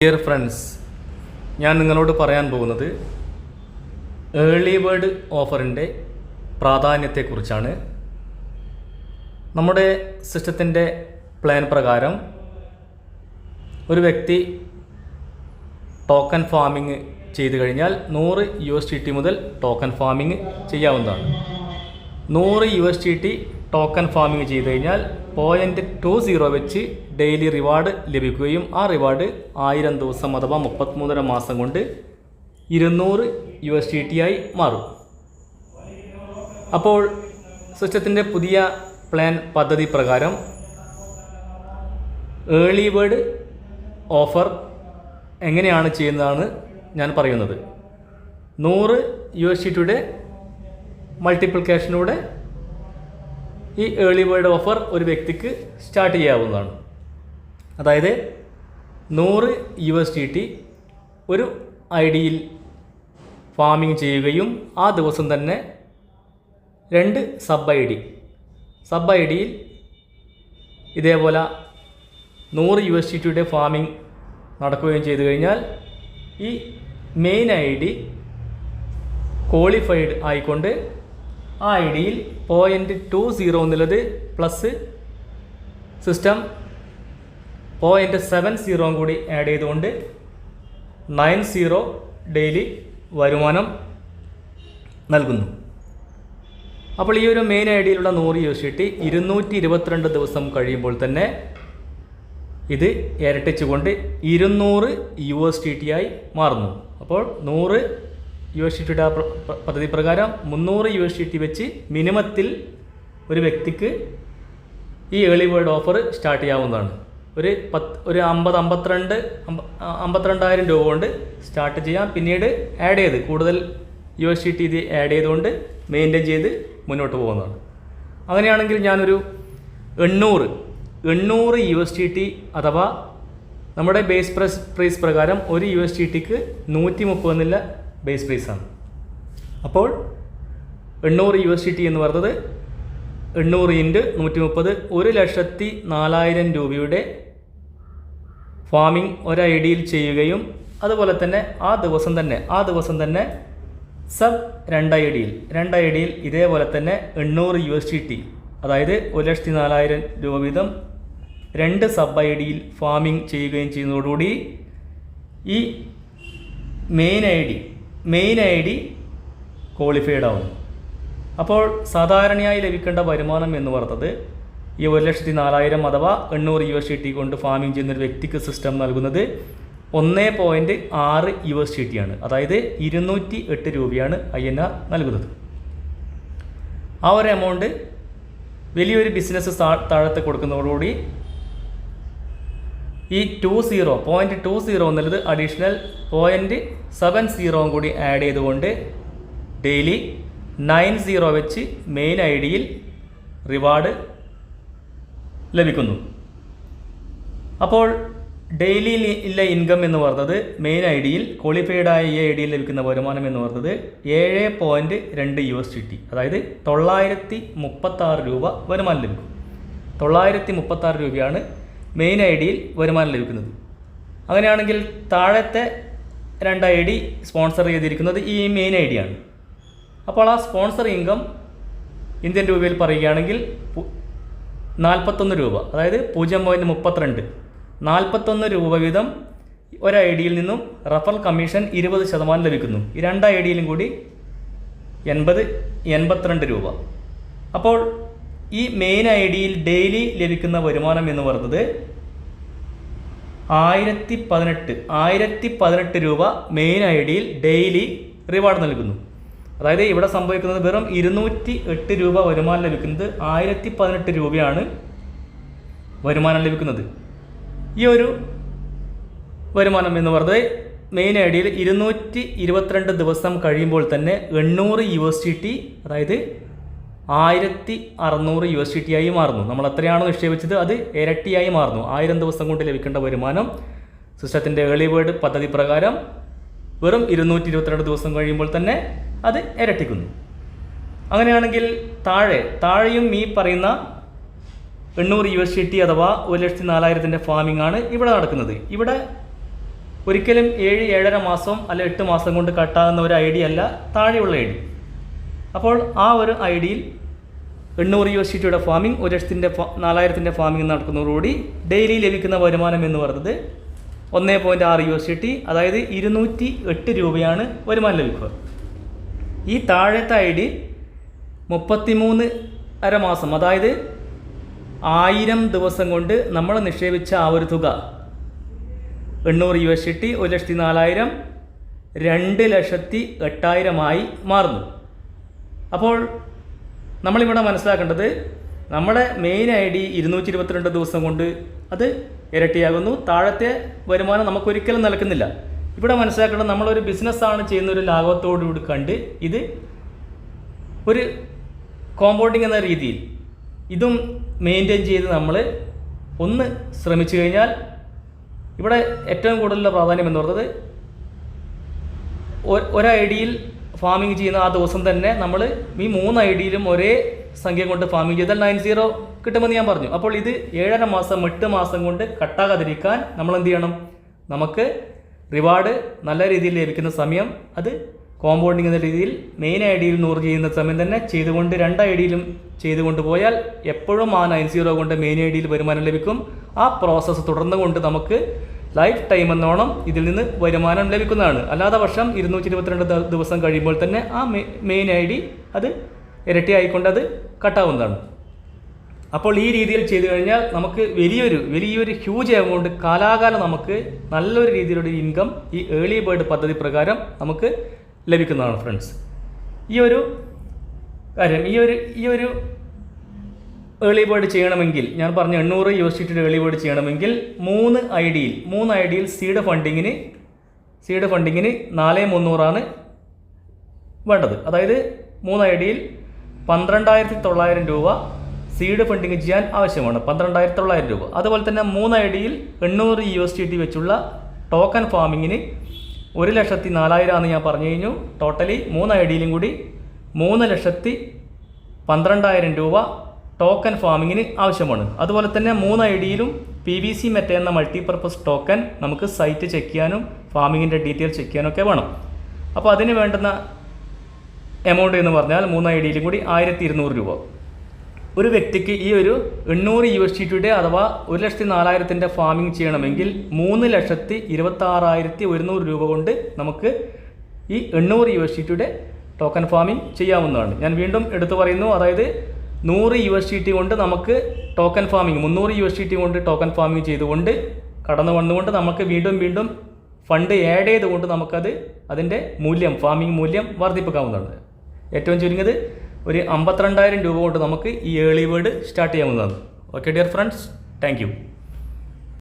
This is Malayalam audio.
ഡിയർ ഫ്രണ്ട്സ്, ഞാൻ നിങ്ങളോട് പറയാൻ പോകുന്നത് ഏർലി ബേർഡ് ഓഫറിൻ്റെ പ്രാധാന്യത്തെക്കുറിച്ചാണ്. നമ്മുടെ സിസ്റ്റത്തിൻ്റെ പ്ലാൻ പ്രകാരം ഒരു വ്യക്തി ടോക്കൺ ഫാമിംഗ് ചെയ്തു കഴിഞ്ഞാൽ $100 മുതൽ ടോക്കൺ ഫാമിംഗ് ചെയ്യാവുന്നതാണ്. $100 ടോക്കൺ ഫാമിംഗ് ചെയ്തു കഴിഞ്ഞാൽ 0.20 വെച്ച് ഡെയിലി റിവാർഡ് ലഭിക്കുകയും ആ റിവാർഡ് 1000 ദിവസം അഥവാ 33.5 മാസം കൊണ്ട് $200 ആയി മാറും. അപ്പോൾ സിസ്റ്റത്തിൻ്റെ പുതിയ പ്ലാൻ പദ്ധതി പ്രകാരം ഏർലി ബേർഡ് ഓഫർ എങ്ങനെയാണ് ചെയ്യുന്നതാണ് ഞാൻ പറയുന്നത്. $100 മൾട്ടിപ്ലിക്കേഷനിലൂടെ ഈ ഏർലി ബേർഡ് ഓഫർ ഒരു വ്യക്തിക്ക് സ്റ്റാർട്ട് ചെയ്യാവുന്നതാണ്. അതായത് $100 ഒരു ഐഡിയിൽ ഫാമിംഗ് ചെയ്യുകയും ആ ദിവസം തന്നെ 2 സബ് ഐഡിയിൽ ഇതേപോലെ $100 ഫാമിംഗ് നടക്കുകയും ചെയ്തു കഴിഞ്ഞാൽ ഈ മെയിൻ ഐ ഡി ക്വാളിഫൈഡ് ആയിക്കൊണ്ട് ആ ഐ ഡിയിൽ 0.20 എന്നുള്ളത് പ്ലസ് സിസ്റ്റം 0.70 കൂടി ആഡ് ചെയ്തുകൊണ്ട് 90 ഡെയിലി വരുമാനം നൽകുന്നു. അപ്പോൾ ഈ ഒരു മെയിൻ ഐ ഡിയിലുള്ള $100 222 ദിവസം കഴിയുമ്പോൾ തന്നെ ഇത് ഇരട്ടിച്ചുകൊണ്ട് $200 ആയി മാറുന്നു. അപ്പോൾ $100 പദ്ധതി പ്രകാരം $300 വെച്ച് മിനിമത്തിൽ ഒരു വ്യക്തിക്ക് ഈ ഏർലി ബേർഡ് ഓഫർ സ്റ്റാർട്ട് ചെയ്യാവുന്നതാണ്. ഒരു 52,000 രൂപ കൊണ്ട് സ്റ്റാർട്ട് ചെയ്യാം. പിന്നീട് ആഡ് ചെയ്ത് കൂടുതൽ $USDT ഇത് ആഡ് ചെയ്തുകൊണ്ട് മെയിൻറ്റെയിൻ ചെയ്ത് മുന്നോട്ട് പോകുന്നതാണ്. അങ്ങനെയാണെങ്കിൽ ഞാനൊരു 800 USDT അഥവാ നമ്മുടെ ബേസ് പ്രൈസ് പ്രകാരം ഒരു $130 130 എന്നുള്ള ബേസ് പ്രൈസാണ്. അപ്പോൾ $800 എന്ന് പറയുന്നത് 800 × 130 1,04,000 രൂപയുടെ ഫാമിംഗ് ഒരു ഐ ഡിയിൽ ചെയ്യുകയും അതുപോലെ തന്നെ ആ ദിവസം തന്നെ സബ് 2 ഐ ഡിയിൽ ഇതേപോലെ തന്നെ $800 അതായത് 1,04,000 രൂപ വീതം 2 സബ് ഐ ഡിയിൽ ഫാമിംഗ് ചെയ്യുകയും ചെയ്യുന്നതോടുകൂടി ഈ മെയിൻ ഐ ഡി ക്വാളിഫൈഡ് ആവും. അപ്പോൾ സാധാരണയായി ലഭിക്കേണ്ട വരുമാനം എന്ന് പറയുന്നത് ഈ 1,04,000 അഥവാ $800 കൊണ്ട് ഫാമിംഗ് ചെയ്യുന്നൊരു വ്യക്തിക്ക് സിസ്റ്റം നൽകുന്നത് 1.6 ആണ്. അതായത് 208 രൂപയാണ് INR നൽകുന്നത്. ആ ഒരു എമൗണ്ട് വലിയൊരു ബിസിനസ് താഴത്ത് കൊടുക്കുന്നതോടുകൂടി ഈ 0.20 എന്നുള്ളത് അഡീഷണൽ 0.70 കൂടി ആഡ് ചെയ്തുകൊണ്ട് ഡെയിലി 90 വെച്ച് മെയിൻ ഐ ഡിയിൽ റിവാർഡ് ലഭിക്കുന്നു. അപ്പോൾ ഡെയിലി ഉള്ള ഇൻകം എന്ന് പറയുന്നത് മെയിൻ ഐ ഡിയിൽ ക്വാളിഫൈഡായ ഈ ഐ ഡിയിൽ ലഭിക്കുന്ന വരുമാനം എന്ന് പറയുന്നത് $7.2 അതായത് 936 രൂപ വരുമാനം ലഭിക്കും. 936 രൂപയാണ് മെയിൻ ഐ ഡിയിൽ വരുമാനം ലഭിക്കുന്നത്. അങ്ങനെയാണെങ്കിൽ താഴത്തെ 2 ഐ ഡി സ്പോൺസർ ചെയ്തിരിക്കുന്നത് ഈ മെയിൻ ഐ ഡിയാണ്. അപ്പോൾ ആ സ്പോൺസർ ഇൻകം ഇന്ത്യൻ രൂപയിൽ പറയുകയാണെങ്കിൽ 41 രൂപ, അതായത് 0.32 41 രൂപ വീതം ഒരു ഐ ഡിയിൽ നിന്നും റഫറൽ കമ്മീഷൻ 20% ലഭിക്കുന്നു. ഈ 2 ഐ ഡിയിലും കൂടി 82 രൂപ. അപ്പോൾ ഈ മെയിൻ ഐ ഡിയിൽ ഡെയിലി ലഭിക്കുന്ന വരുമാനം എന്ന് പറയുന്നത് 1018 രൂപ മെയിൻ ഐ ഡിയിൽ ഡെയിലി റിവാർഡ് നൽകുന്നു. അതായത് ഇവിടെ സംഭവിക്കുന്നത് വെറും 208 രൂപ വരുമാനം ലഭിക്കുന്നത് 1018 രൂപയാണ് വരുമാനം ലഭിക്കുന്നത്. ഈ ഒരു വരുമാനം എന്ന് പറയുന്നത് മെയിൻ ഐ ഡിയിൽ 222 ദിവസം കഴിയുമ്പോൾ തന്നെ $800 അതായത് $1,600 ആയി മാറുന്നു. നമ്മൾ എത്രയാണോ നിക്ഷേപിച്ചത് അത് ഇരട്ടിയായി മാറുന്നു. 1000 ദിവസം കൊണ്ട് ലഭിക്കേണ്ട വരുമാനം സിസ്റ്റത്തിൻ്റെ ഏർലി ബേർഡ് പദ്ധതി പ്രകാരം വെറും 222 ദിവസം കഴിയുമ്പോൾ തന്നെ അത് ഇരട്ടിക്കുന്നു. അങ്ങനെയാണെങ്കിൽ താഴെയും ഈ പറയുന്ന $800 അഥവാ 1,04,000 ഫാമിംഗ് ആണ് ഇവിടെ നടക്കുന്നത്. ഇവിടെ ഒരിക്കലും 7-7.5 മാസം അല്ല 8 മാസം കൊണ്ട് കട്ടാകുന്ന ഒരു ഐ ഡി അല്ല താഴെയുള്ള ഐ ഡി. അപ്പോൾ ആ ഒരു ഐ ഡിയിൽ 800 USDT ഫാമിംഗ് 1,04,000 ഫാമിംഗ് നടക്കുന്നതോടുകൂടി ഡെയിലി ലഭിക്കുന്ന വരുമാനം എന്ന് പറയുന്നത് 1.6 USDT, അതായത് 208 രൂപയാണ് വരുമാനം ലഭിക്കുക. ഈ താഴത്തെ ഐ ഡി 33.5 മാസം, അതായത് 1000 ദിവസം കൊണ്ട് നമ്മൾ നിക്ഷേപിച്ച ആ ഒരു തുക 800 USDT 1,04,000 2,08,000 മാറുന്നു. അപ്പോൾ നമ്മളിവിടെ മനസ്സിലാക്കേണ്ടത് നമ്മുടെ മെയിൻ ഐ ഡി 222 ദിവസം കൊണ്ട് അത് ഇരട്ടിയാകുന്നു. താഴത്തെ വരുമാനം നമുക്കൊരിക്കലും നിലക്കുന്നില്ല. ഇവിടെ മനസ്സിലാക്കേണ്ടത് നമ്മളൊരു ബിസിനസ്സാണ് ചെയ്യുന്ന ഒരു ലാഘവത്തോടുകൂടി കണ്ട് ഇത് ഒരു കോമ്പൗണ്ടിങ് എന്ന രീതിയിൽ ഇതും മെയിൻറ്റെയിൻ ചെയ്ത് നമ്മൾ ഒന്ന് ശ്രമിച്ചു കഴിഞ്ഞാൽ ഇവിടെ ഏറ്റവും കൂടുതലുള്ള പ്രാധാന്യം എന്ന് പറയുന്നത് ഒരു ഐ ഡിയിൽ ഫാമിംഗ് ചെയ്യുന്ന ആ ദിവസം തന്നെ നമ്മൾ ഈ 3 ഐ ഡിയിലും ഒരേ സംഖ്യ കൊണ്ട് ഫാമിംഗ് ചെയ്താൽ 90 കിട്ടുമെന്ന് ഞാൻ പറഞ്ഞു. അപ്പോൾ ഇത് 7.5 മാസം 8 മാസം കൊണ്ട് കട്ടാകാതിരിക്കാൻ നമ്മൾ എന്ത് ചെയ്യണം? നമുക്ക് റിവാർഡ് നല്ല രീതിയിൽ ലഭിക്കുന്ന സമയം അത് കോമ്പൗണ്ടിങ് എന്ന രീതിയിൽ മെയിൻ ഐ ഡിയിൽ 100 ചെയ്യുന്ന സമയം തന്നെ ചെയ്തുകൊണ്ട് 2 ഐ ഡിയിലും ചെയ്തുകൊണ്ട് പോയാൽ എപ്പോഴും ആ 90 കൊണ്ട് മെയിൻ ഐ ഡിയിൽ വരുമാനം ലഭിക്കും. ആ പ്രോസസ്സ് തുടർന്നുകൊണ്ട് നമുക്ക് ലൈഫ് ടൈം എന്നോണം ഇതിൽ നിന്ന് വരുമാനം ലഭിക്കുന്നതാണ്. അല്ലാതെ വർഷം 222 ദിവസം കഴിയുമ്പോൾ തന്നെ ആ മെയിൻ ഐ ഡി അത് ഇരട്ടിയായിക്കൊണ്ട് അത് കട്ടാവുന്നതാണ്. അപ്പോൾ ഈ രീതിയിൽ ചെയ്തു കഴിഞ്ഞാൽ നമുക്ക് വലിയൊരു ഹ്യൂജ് എമൗണ്ട് കാലാകാലം നമുക്ക് നല്ലൊരു രീതിയിലുള്ള ഇൻകം ഈ ഏർലി ബേർഡ് പദ്ധതി പ്രകാരം നമുക്ക് ലഭിക്കുന്നതാണ് ഫ്രണ്ട്സ്. ഈ ഒരു കാര്യം ഈ ഒരു ഏർലി ബേർഡ് ചെയ്യണമെങ്കിൽ ഞാൻ പറഞ്ഞ 800 USDT ഏർലി ബേർഡ് ചെയ്യണമെങ്കിൽ 3 ഐ ഡിയിൽ സീഡ് ഫണ്ടിങ്ങിന് 4,300 വേണ്ടത്. അതായത് 3 ഐ ഡിയിൽ 12,900 രൂപ സീഡ് ഫണ്ടിങ് ചെയ്യാൻ ആവശ്യമാണ്. 12,900 രൂപ. അതുപോലെ തന്നെ 3 ഐ ഡിയിൽ 800 USDT വെച്ചുള്ള ടോക്കൺ ഫാമിങ്ങിന് 1,04,000 ഞാൻ പറഞ്ഞു കഴിഞ്ഞു. ടോട്ടലി 3 ഐ ഡിയിലും കൂടി 3,12,000 രൂപ ടോക്കൺ ഫാമിങ്ങിന് ആവശ്യമാണ്. അതുപോലെ തന്നെ 3 ഐ ഡിയിലും PVC മെറ്റ എന്ന മൾട്ടിപർപ്പസ് ടോക്കൺ നമുക്ക് സൈറ്റ് ചെക്ക് ചെയ്യാനും ഫാമിങ്ങിൻ്റെ ഡീറ്റെയിൽ ചെക്ക് ചെയ്യാനൊക്കെ വേണം. അപ്പോൾ അതിന് വേണ്ടുന്ന എമൗണ്ട് എന്ന് പറഞ്ഞാൽ 3 ഐ ഡിയിലും കൂടി 1,200 രൂപ. ഒരു വ്യക്തിക്ക് ഈ ഒരു 800 USDT അഥവാ 1,04,000 ഫാമിംഗ് ചെയ്യണമെങ്കിൽ 3,26,100 രൂപ കൊണ്ട് നമുക്ക് ഈ 800 USDT ടോക്കൺ ഫാമിംഗ് ചെയ്യാവുന്നതാണ്. ഞാൻ വീണ്ടും എടുത്തു പറയുന്നു, അതായത് 100 USDT കൊണ്ട് നമുക്ക് ടോക്കൺ ഫാമിംഗ് 300 USDT കൊണ്ട് ടോക്കൺ ഫാമിംഗ് ചെയ്തുകൊണ്ട് കടന്നു വന്നുകൊണ്ട് നമുക്ക് വീണ്ടും ഫണ്ട് ആഡ് ചെയ്തുകൊണ്ട് നമുക്കത് അതിൻ്റെ ഫാമിംഗ് മൂല്യം വർദ്ധിപ്പിക്കാവുന്നതാണ്. ഏറ്റവും ചുരുങ്ങിയത് ഒരു 52,000 രൂപ കൊണ്ട് നമുക്ക് ഈ ഏർലി ബേർഡ് സ്റ്റാർട്ട് ചെയ്യാവുന്നതാണ്. Okay dear friends, thank you.